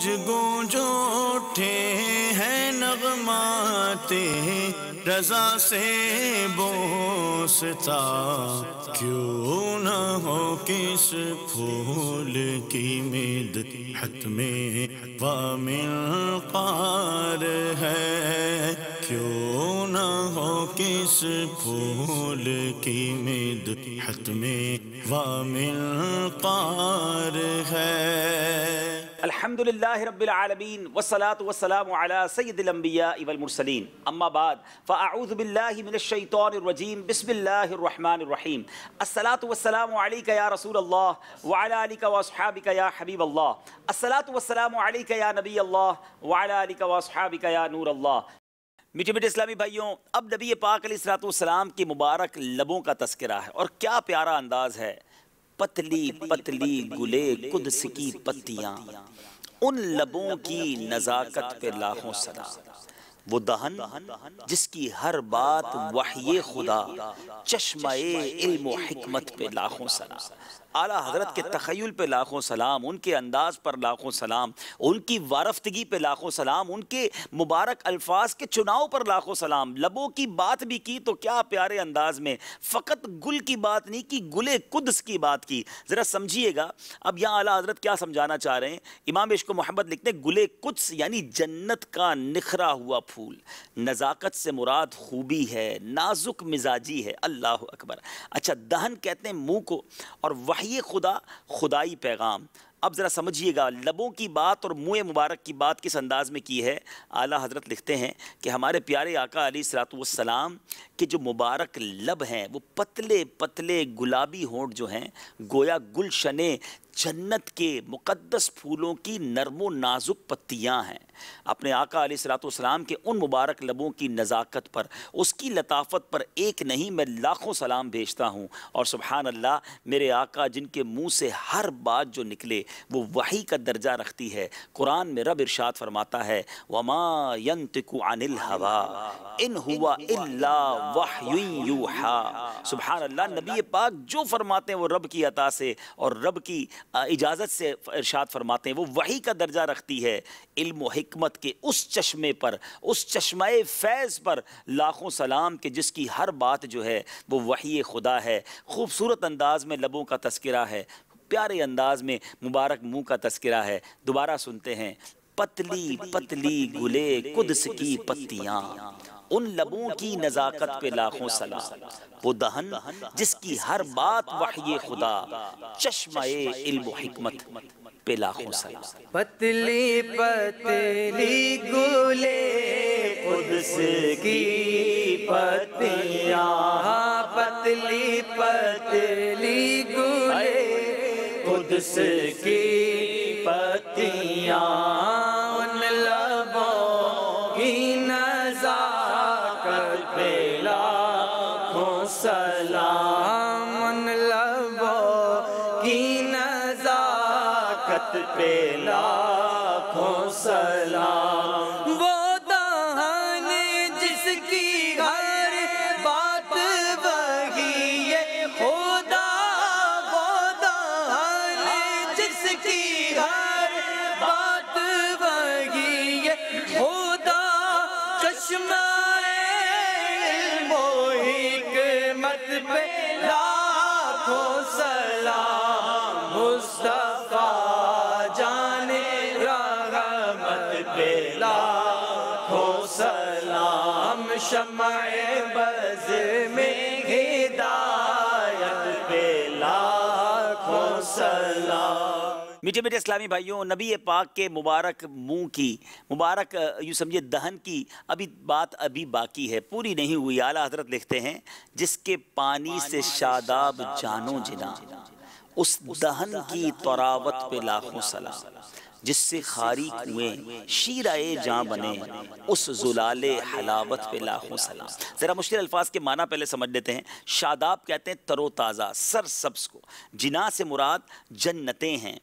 گونج گونج اٹھے ہیں نغمات رضا سے بوستا، کیوں نہ ہو کس پھول کی مدحت میں وامنقار ہے، کیوں نہ ہو کس پھول کی مدحت میں وامنقار ہے۔ الحمدللہ رب العالمین والصلاة والسلام علی سید الانبیاء والمرسلین، اما بعد فاعوذ باللہ من الشیطان الرجیم، بسم اللہ الرحمن الرحیم۔ الصلاة والسلام علیکہ یا رسول اللہ وعلی آلک واصحابک یا حبیب اللہ، الصلاة والسلام علیکہ یا نبی اللہ وعلی آلک واصحابک یا نور اللہ۔ میٹھے میٹھے اسلامی بھائیوں، اب نبی پاک علیہ السلام کی مبارک لبوں کا تذکرہ ہے، اور کیا پیارا انداز ہے۔ پتلی پتلی گلے قدس کی پتیاں، ان لبوں کی نزاکت پہ لاکھوں سلام۔ وہ دہن جس کی ہر بات وحی خدا، چشمہ علم و حکمت پہ لاکھوں سلام۔ اعلیٰ حضرت کے تخیل پہ لاکھوں سلام، ان کے انداز پر لاکھوں سلام، ان کی وارفتگی پہ لاکھوں سلام، ان کے مبارک الفاظ کے چناؤ پر لاکھوں سلام۔ لبوں کی بات بھی کی تو کیا پیارے انداز میں، فقط گل کی بات نہیں کی، گلے قدس کی بات کی۔ ذرا سمجھیے گا اب یہاں اعلیٰ حضرت کیا سمجھانا چاہ رہے ہیں۔ امام عشق و محمد لکھتے ہیں گلے قدس یعنی جنت کا نکھرا ہوا پھول، نزاکت سے مراد خوبی ہے، نازک مزاجی ہے۔ اللہ اکبر۔ اچھا، دہن کہتے ہیں منہ کو، اور وحی خدا خدائی پیغام۔ اب ذرا سمجھیے گا لبوں کی بات اور منہ مبارک کی بات کس انداز میں کی ہے۔ اعلیٰ حضرت لکھتے ہیں کہ ہمارے پیارے آقا علیہ السلام کے جو مبارک لب ہیں وہ پتلے پتلے گلابی ہونٹ جو ہیں، گویا گلشن جنت کے مقدس پھولوں کی نرم و نازک پتیاں ہیں۔ اپنے آقا علیہ السلام کے ان مبارک لبوں کی نزاکت پر، اس کی لطافت پر ایک نہیں میں لاکھوں سلام بھیجتا ہوں۔ اور سبحان اللہ، میرے آقا جن کے منہ سے ہر بات جو نکلے وہ وحی کا درجہ رکھتی ہے۔ قرآن میں رب ارشاد فرماتا ہے وَمَا يَنْتِقُ عَنِ الْهَوَىٰ إِنْ هُوَ إِلَّا وَحْيٌ يُوحَىٰ۔ سبحان اللہ، نبی پاک جو فرماتے ہیں وہ رب کی عطا سے اور رب کی اجازت سے ارشاد فرماتے ہیں، وہ وحی کا درجہ رکھتی ہے۔ علم و حکمت کے اس چشمے پر، اس چشمہ فیض پر لاکھوں سلام کہ جس کی ہر بات جو ہے وہ وحی خدا ہے۔ خوبصورت انداز میں لبوں کا تذکرہ ہے، پیارے انداز میں مبارک منہ کا تذکرہ ہے۔ دوبارہ سنتے ہیں، پتلی پتلی گلے قدس کی پتیاں، ان لبوں کی نزاکت پہ لاکھوں سلام۔ وہ دہن جس کی ہر بات وحی خدا، چشمہ علم و حکمت پہ لاکھوں سلام۔ پتلی پتلی گلے قدس کی پتیاں، پتلی پتلی گلے قدس کی پتیاں، ان لبوں کی نزاکت پہ لاکھوں سلام، ان لبوں کی نزاکت پہ لاکھوں سلام۔ وہ دہن جس کی ہر بات وحی خدا، وہ دہن جس کی ہر بات وحی خدا، چشمہ علم و حکمت پہ لاکھوں سلام، مصطفیٰ جان رحمت پہ لاکھوں سلام، شمع بز میں ہدایت پہ لاکھوں سلام۔ میٹھے میٹھے اسلامی بھائیوں، نبی پاک کے مبارک منہ کی، مبارک یوں سمجھے دہن کی بات ابھی باقی ہے، پوری نہیں ہوئی۔ اعلیٰ حضرت لکھتے ہیں جس کے پانی سے شاداب جانو جنا، اس دہن کی طراوت پہ لاکھوں سلام۔ جس سے خاری کنویں شیرہ جاں بنے، اس زلال حلاوت پہ لاکھوں سلام۔ ذرا مشکل الفاظ کے معنی پہلے سمجھ لیتے ہیں۔ شاداب کہتے ہیں تر و تازہ، سرسبز کو۔ جنا سے مراد جنتیں ہیں،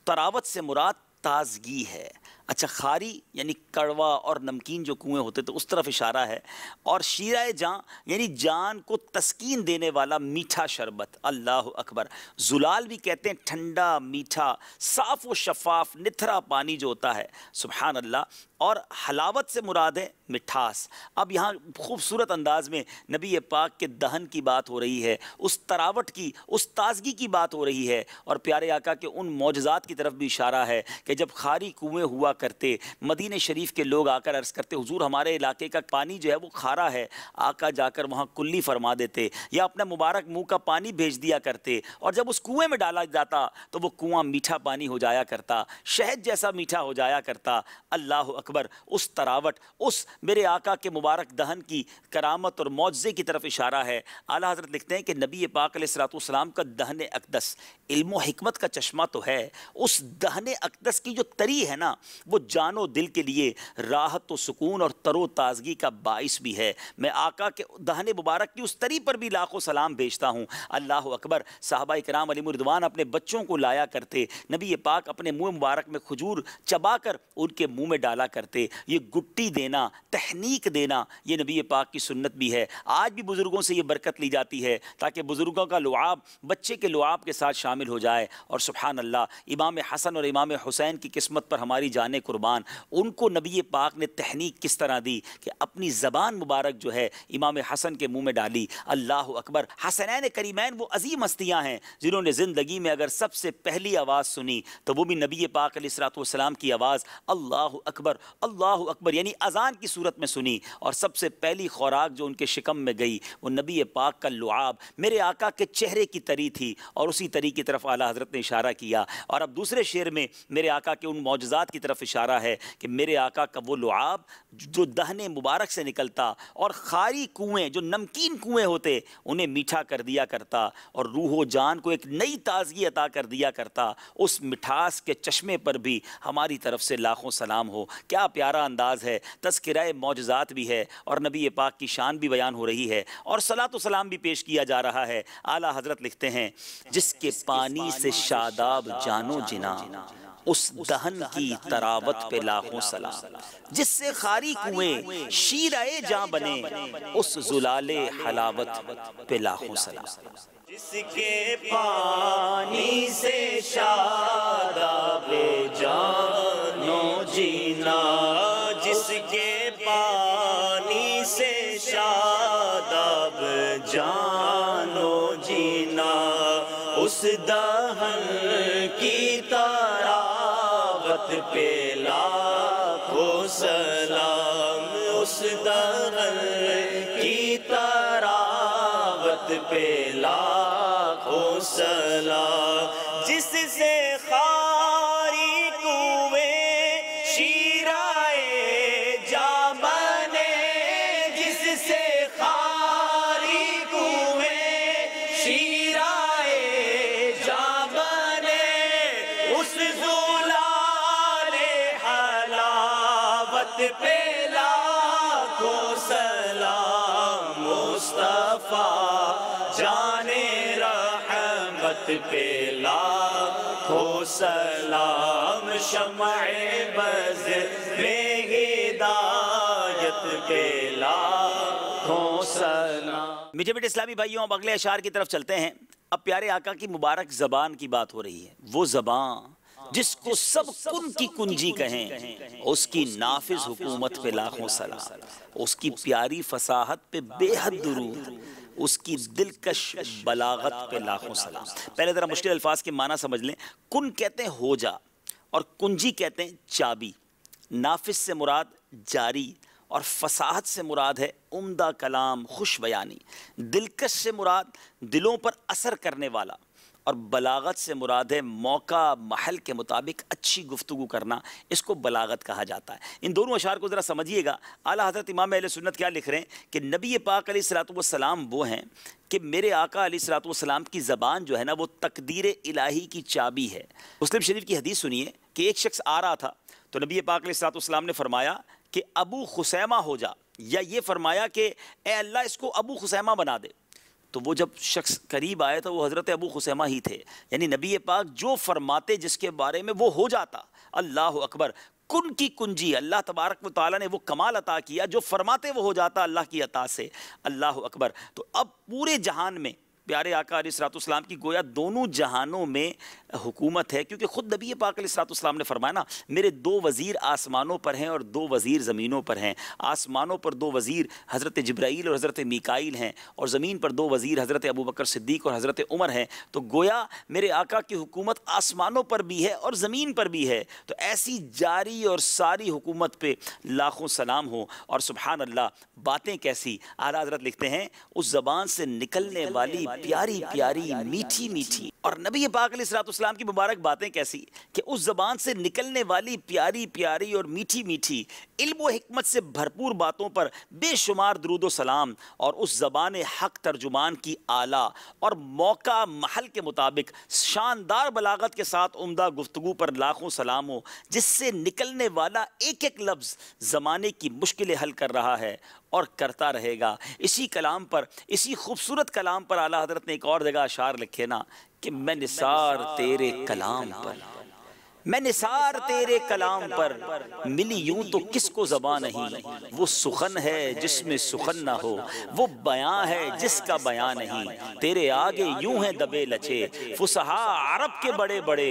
طراوت سے مراد تازگی ہے۔ اچھا، خاری یعنی کڑوا اور نمکین جو کنویں ہوتے تو اس طرف اشارہ ہے، اور شیرہ جاں یعنی جان کو تسکین دینے والا میٹھا شربت۔ اللہ اکبر۔ زلال بھی کہتے ہیں ٹھنڈا میٹھا صاف و شفاف نتھرا پانی جو ہوتا ہے، سبحان اللہ۔ اور حلاوت سے مراد ہے مٹھاس۔ اب یہاں خوبصورت انداز میں نبی پاک کے دہن کی بات ہو رہی ہے، اس تراوٹ کی، اس تازگی کی بات ہو رہی ہے، اور پیارے آقا کے ان معجزات کی طرف بھی اشارہ ہے کہ جب خاری کنویں ہوا کرتے، مدینہ شریف کے لوگ آ کر عرض کرتے حضور ہمارے علاقے کا پانی جو ہے وہ کھارا ہے، آقا جا کر وہاں کلی فرما دیتے یا اپنا مبارک منہ کا پانی بھیج دیا کرتے، اور جب اس کنویں میں ڈالا جاتا تو وہ کنواں میٹھا پانی ہو جایا کرتا، شہد جیسا میٹھا ہو جایا کرتا۔ اللہ اکبر۔ اس تراوٹ، اس میرے آقا کے مبارک دہن کی کرامت اور معجزے کی طرف اشارہ ہے۔ اعلیٰ حضرت لکھتے ہیں کہ نبی پاک علیہ الصلوۃ والسلام کا دہن اقدس علم و حکمت کا چشمہ تو ہے، اس دہن اقدس کی جو تری ہے نا وہ جان و دل کے لیے راحت و سکون اور تر و تازگی کا باعث بھی ہے۔ میں آقا کے دہن مبارک کی اس تری پر بھی لاکھوں سلام بھیجتا ہوں۔ اللہ اکبر۔ صحابہ کرام علیہم الرضوان اپنے بچوں کو لایا کرتے، نبی پاک اپنے منہ مبارک میں کھجور چبا کر ان کے منہ میں ڈالا کرتے۔ یہ گٹی دینا، تحنیک دینا، یہ نبی پاک کی سنت بھی ہے۔ آج بھی بزرگوں سے یہ برکت لی جاتی ہے تاکہ بزرگوں کا لعاب بچے کے لعاب کے ساتھ شامل ہو جائے۔ اور سبحان اللہ، امام حسن اور امام حسین کی قسمت پر ہماری جانیں قربان، ان کو نبی پاک نے تحنیک کس طرح دی کہ اپنی زبان مبارک جو ہے امام حسن کے منہ میں ڈالی۔ اللہ اکبر۔ حسنین کریمین وہ عظیم ہستیاں ہیں جنہوں نے زندگی میں اگر سب سے پہلی آواز سنی تو وہ بھی نبی پاک علیہ الصلوۃ والسلام کی آواز اللہ اکبر اللہ اکبر یعنی اذان کی صورت میں سنی، اور سب سے پہلی خوراک جو ان کے شکم میں گئی وہ نبی پاک کا لعاب میرے آقا کے چہرے کی تری تھی، اور اسی تری کی طرف اعلیٰ حضرت نے اشارہ کیا۔ اور اب دوسرے شعر میں میرے آقا کے ان معجزات کی طرف اشارہ ہے کہ میرے آقا کا وہ لعاب جو دہن مبارک سے نکلتا اور خاری کنویں جو نمکین کنویں ہوتے انہیں میٹھا کر دیا کرتا اور روح و جان کو ایک نئی تازگی عطا کر دیا کرتا۔ اس مٹھاس کے چشمے پر بھی ہماری طرف سے لاکھوں سلام ہو۔ کیا پیارا انداز ہے، تذکرہ معجزات بھی ہے اور نبی پاک کی شان بھی بیان ہو رہی ہے اور صلاۃ و سلام بھی پیش کیا جا رہا ہے۔ اعلیٰ حضرت لکھتے ہیں جس کے پانی سے شاداب جانو جنا، اس دہن کی تراوت پہ لاکھوں سلام، جس سے خاری کنویں شیرہ جاں بنے، اس زلال حلاوت پہ لاکھوں سلام۔ جس کے پانی سے شاداب جانو جینا، جس کے پانی سے شاداب جانو جینا، اس دہن کی تراوت پہ لاکھوں سلام، اس دہن کی تراوت پہ لاکھوں سلام، جس سے خاری کنویں شیرہ جاں بنے، جس سے خاری کنویں شیرہ جاں بنے، اس زلال حلاوت پہ لاکھوں سلام، مصطفیٰ جان رحمت پہ لاکھوں سلام، شمع بز میں ہدایت پہ لاکھوں سلام۔ میٹھے میٹھے اسلامی بھائیوں، اب اگلے اشعار کی طرف چلتے ہیں۔ اب پیارے آقا کی مبارک زبان کی بات ہو رہی ہے، وہ زبان جس کو سب کن کی کنجی کہیں، اس کی نافذ حکومت پہ لاکھوں سلام، اس کی پیاری فصاحت پہ بے حد درود، اس کی دلکش بلاغت پہ لاکھوں سلام۔ پہلے ذرا مشکل الفاظ کے معنی سمجھ لیں۔ کن کہتے ہیں ہو جا، اور کنجی کہتے ہیں چابی۔ نافذ سے مراد جاری، اور فصاحت سے مراد ہے عمدہ کلام، خوش بیانی۔ دلکش سے مراد دلوں پر اثر کرنے والا، اور بلاغت سے مراد ہے موقع محل کے مطابق اچھی گفتگو کرنا، اس کو بلاغت کہا جاتا ہے۔ ان دونوں اشعار کو ذرا سمجھیے گا۔ اعلیٰ حضرت امام اہل سنت کیا لکھ رہے ہیں کہ نبی پاک علیہ الصلوۃ والسلام وہ ہیں کہ میرے آقا علیہ الصلوۃ والسلام کی زبان جو ہے نا وہ تقدیر الہی کی چابی ہے۔ مسلم شریف کی حدیث سنیے کہ ایک شخص آ رہا تھا تو نبی پاک علیہ الصلوۃ والسلام نے فرمایا کہ ابو خثیمہ ہو جا، یا یہ فرمایا کہ اے اللہ اس کو ابو خثیمہ بنا دے۔ تو وہ جب شخص قریب آئے تو وہ حضرت ابو خثیمہ ہی تھے، یعنی نبی پاک جو فرماتے جس کے بارے میں وہ ہو جاتا۔ اللہ اکبر. کن کی کنجی اللہ تبارک و تعالیٰ نے وہ کمال عطا کیا جو فرماتے وہ ہو جاتا اللہ کی عطا سے. اللہ اکبر. تو اب پورے جہان میں پیارے آقا علیہ الصلوۃ والسلام کی گویا دونوں جہانوں میں حکومت ہے، کیونکہ خود نبی پاک علیہ الصلوۃ والسلام نے فرمایا نا میرے 2 وزیر آسمانوں پر ہیں اور 2 وزیر زمینوں پر ہیں. آسمانوں پر 2 وزیر حضرت جبرائیل اور حضرت میکائیل ہیں، اور زمین پر 2 وزیر حضرت ابوبکر صدیق اور حضرت عمر ہیں. تو گویا میرے آقا کی حکومت آسمانوں پر بھی ہے اور زمین پر بھی ہے. تو ایسی جاری اور ساری حکومت پہ لاکھوں سلام ہو. اور سبحان اللہ باتیں کیسی. اعلیٰ حضرت لکھتے ہیں اس زبان سے نکلنے والی پیاری پیاری میٹھی میٹھی، اور نبی پاک علیہ الصلوۃ والسلام کی مبارک باتیں کیسی کہ اس زبان سے نکلنے والی پیاری پیاری اور میٹھی میٹھی علم و حکمت سے بھرپور باتوں پر بے شمار درود و سلام، اور اس زبان حق ترجمان کی اعلیٰ اور موقع محل کے مطابق شاندار بلاغت کے ساتھ عمدہ گفتگو پر لاکھوں سلام ہو، جس سے نکلنے والا ایک ایک لفظ زمانے کی مشکلیں حل کر رہا ہے اور کرتا رہے گا. اسی کلام پر، اسی خوبصورت کلام پر اعلیٰ حضرت نے ایک اور جگہ اشعار لکھے نا کہ میں نثار تیرے کلام پر، میں نثار تیرے کلام پر، ملی یوں تو کس کو زبان نہیں. وہ سخن ہے جس میں سخن نہ ہو، وہ بیان ہے جس کا بیان نہیں. تیرے آگے یوں ہیں دبے لچے فصحا عرب کے بڑے بڑے،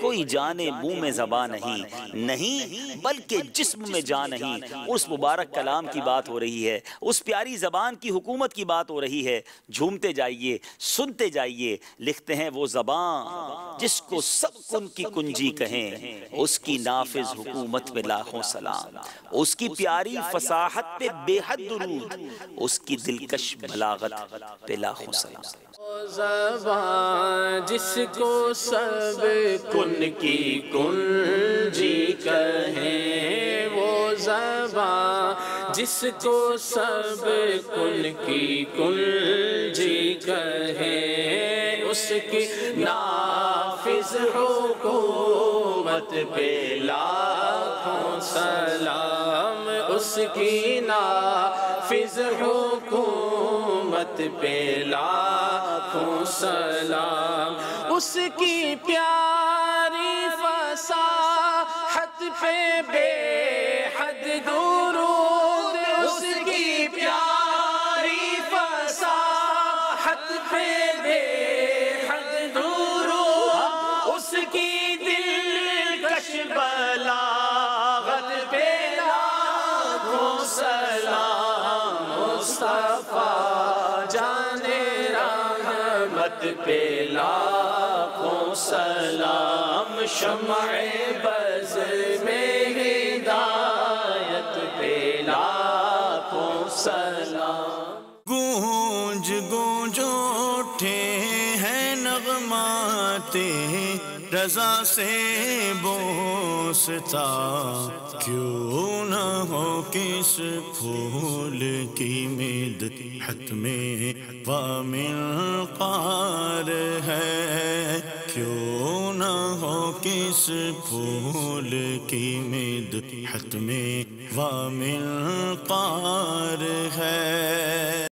کوئی جانے منہ میں زبان نہیں، نہیں بلکہ جسم میں جان نہیں. اس مبارک کلام کی بات ہو رہی ہے، اس پیاری زبان کی حکومت کی بات ہو رہی ہے. جھومتے جائیے، سنتے جائیے. لکھتے ہیں وہ زبان جس کو سب کن کی کنجی کہیں، اس کی نافذ حکومت پہ لاکھوں سلام، اس کی پیاری فصاحت پہ بے حد درود، اس کی دلکش بلاغت پہ لاکھوں سلام. زبان جس کو سب کن کی کنجی کہیں، وہ زبان جس کو سب کن کی کنجی کہیں، اس کی نافذ حکومت پہ لاکھوں سلام، اس کی نافذ حکومت پہ لاکھوں سلام. اس کی پیاری فصاحت پہ بے حد درود، اس کی پیاری فصاحت پہ بے حد درود، اس کی دلکش بلاغت پہ لاکھوں سلام. مصطفیٰ جان رحمت پہ لاکھوں سلام. شمع بز میں ہدایت پہ لاکھوں سلام. گونج گونج اٹھے ہیں نغمات رضا سے بوستا، کیوں نہ ہو کس پھول کی مدحت میں ومنقار ہے، کیوں نہ ہو کس پھول کی مدحت میں ومنقار ہے.